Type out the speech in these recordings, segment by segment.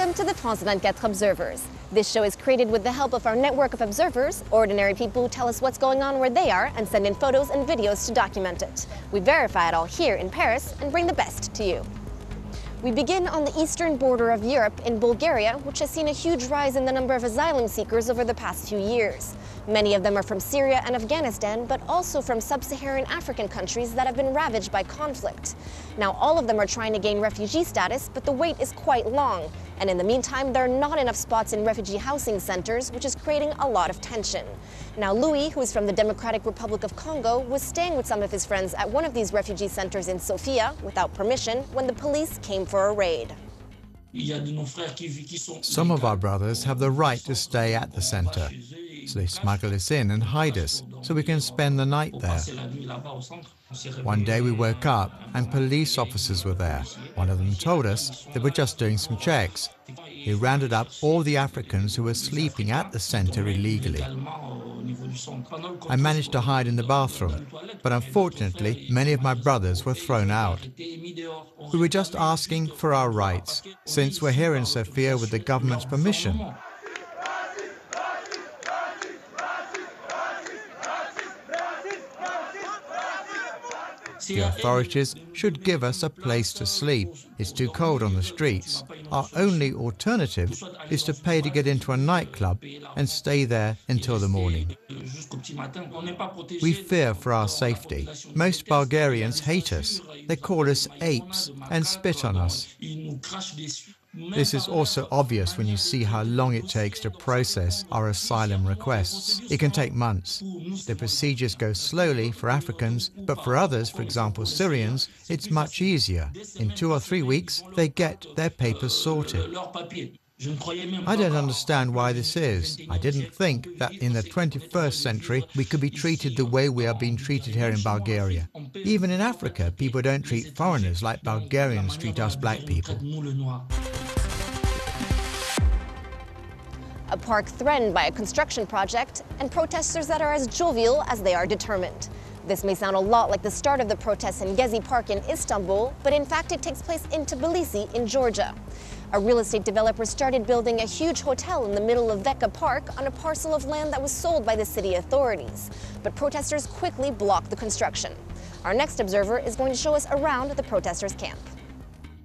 Welcome to the France 24 Observers. This show is created with the help of our network of observers, ordinary people who tell us what's going on where they are and send in photos and videos to document it. We verify it all here in Paris and bring the best to you. We begin on the eastern border of Europe in Bulgaria, which has seen a huge rise in the number of asylum seekers over the past few years. Many of them are from Syria and Afghanistan, but also from Sub Saharan African countries that have been ravaged by conflict. Now, all of them are trying to gain refugee status, but the wait is quite long. And in the meantime, there are not enough spots in refugee housing centers, which is creating a lot of tension. Now, Louis, who is from the Democratic Republic of Congo, was staying with some of his friends at one of these refugee centers in Sofia without permission when the police came for a raid. Some of our brothers have the right to stay at the center, so they smuggle us in and hide us so we can spend the night there. One day we woke up and police officers were there. One of them told us they were just doing some checks. They rounded up all the Africans who were sleeping at the center illegally. I managed to hide in the bathroom, but unfortunately many of my brothers were thrown out. We were just asking for our rights, since we're here in Sofia with the government's permission. The authorities should give us a place to sleep. It's too cold on the streets. Our only alternative is to pay to get into a nightclub and stay there until the morning. We fear for our safety. Most Bulgarians hate us. They call us apes and spit on us. This is also obvious when you see how long it takes to process our asylum requests. It can take months. The procedures go slowly for Africans, but for others, for example Syrians, it's much easier. In 2 or 3 weeks, they get their papers sorted. I don't understand why this is. I didn't think that in the 21st century we could be treated the way we are being treated here in Bulgaria. Even in Africa, people don't treat foreigners like Bulgarians treat us black people. A park threatened by a construction project, and protesters that are as jovial as they are determined. This may sound a lot like the start of the protests in Gezi Park in Istanbul, but in fact it takes place in Tbilisi in Georgia. A real estate developer started building a huge hotel in the middle of Vake Park on a parcel of land that was sold by the city authorities. But protesters quickly blocked the construction. Our next observer is going to show us around the protesters' camp.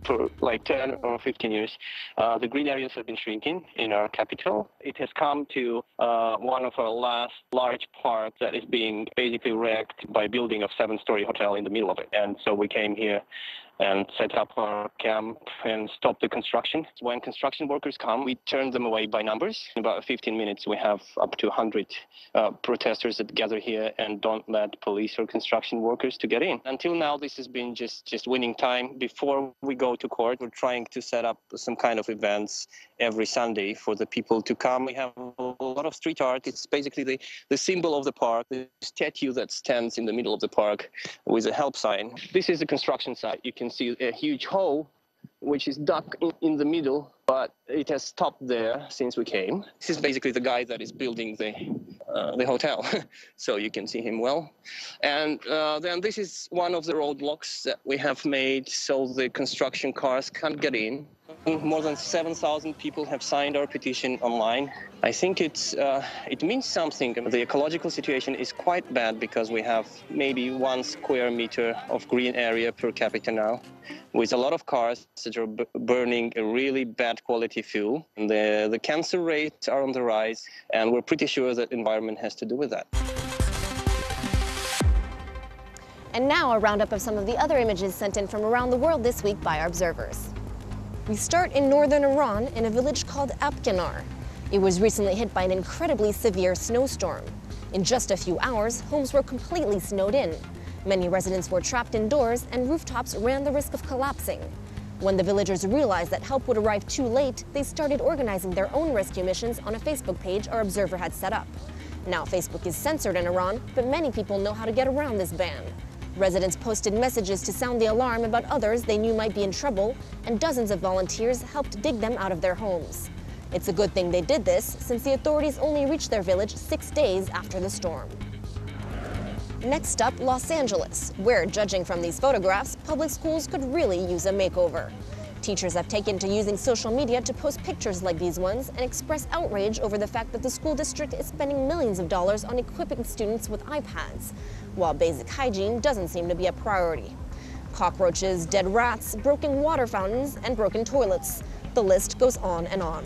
For like 10 or 15 years, the green areas have been shrinking in our capital. It has come to one of our last large parks that is being basically wrecked by building a 7-story hotel in the middle of it. And so we came here and set up our camp and stop the construction. When construction workers come, we turn them away by numbers. In about 15 minutes, we have up to 100 protesters that gather here and don't let police or construction workers to get in. Until now, this has been just winning time. Before we go to court, we're trying to set up some kind of events every Sunday for the people to come. We have a lot of street art. It's basically the symbol of the park, the statue that stands in the middle of the park with a help sign. This is the construction site. You can see a huge hole which is dug in the middle, but it has stopped there since we came. This is basically the guy that is building the hotel, so you can see him well. And then this is one of the roadblocks that we have made so the construction cars can't get in. More than 7,000 people have signed our petition online. I think it means something. The ecological situation is quite bad because we have maybe 1 square meter of green area per capita now, with a lot of cars that are burning a really bad quality fuel. And the cancer rates are on the rise, and we're pretty sure that environment has to do with that. And now a roundup of some of the other images sent in from around the world this week by our observers. We start in northern Iran in a village called Apganar. It was recently hit by an incredibly severe snowstorm. In just a few hours, homes were completely snowed in. Many residents were trapped indoors and rooftops ran the risk of collapsing. When the villagers realized that help would arrive too late, they started organizing their own rescue missions on a Facebook page our observer had set up. Now Facebook is censored in Iran, but many people know how to get around this ban. Residents posted messages to sound the alarm about others they knew might be in trouble, and dozens of volunteers helped dig them out of their homes. It's a good thing they did this, since the authorities only reached their village 6 days after the storm. Next up, Los Angeles, where, judging from these photographs, public schools could really use a makeover. Teachers have taken to using social media to post pictures like these ones and express outrage over the fact that the school district is spending millions of dollars on equipping students with iPads, while basic hygiene doesn't seem to be a priority. Cockroaches, dead rats, broken water fountains, and broken toilets. The list goes on and on.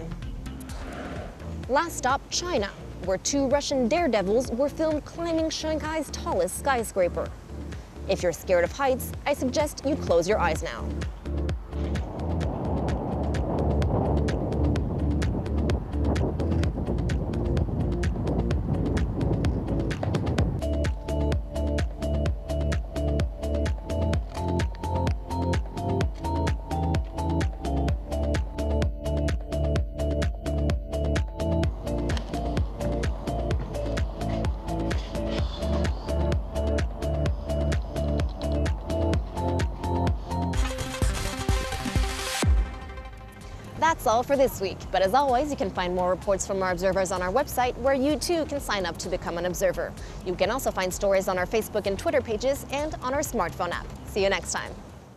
Last stop, China, where 2 Russian daredevils were filmed climbing Shanghai's tallest skyscraper. If you're scared of heights, I suggest you close your eyes now. That's all for this week, but as always, you can find more reports from our observers on our website, where you too can sign up to become an observer. You can also find stories on our Facebook and Twitter pages and on our smartphone app. See you next time.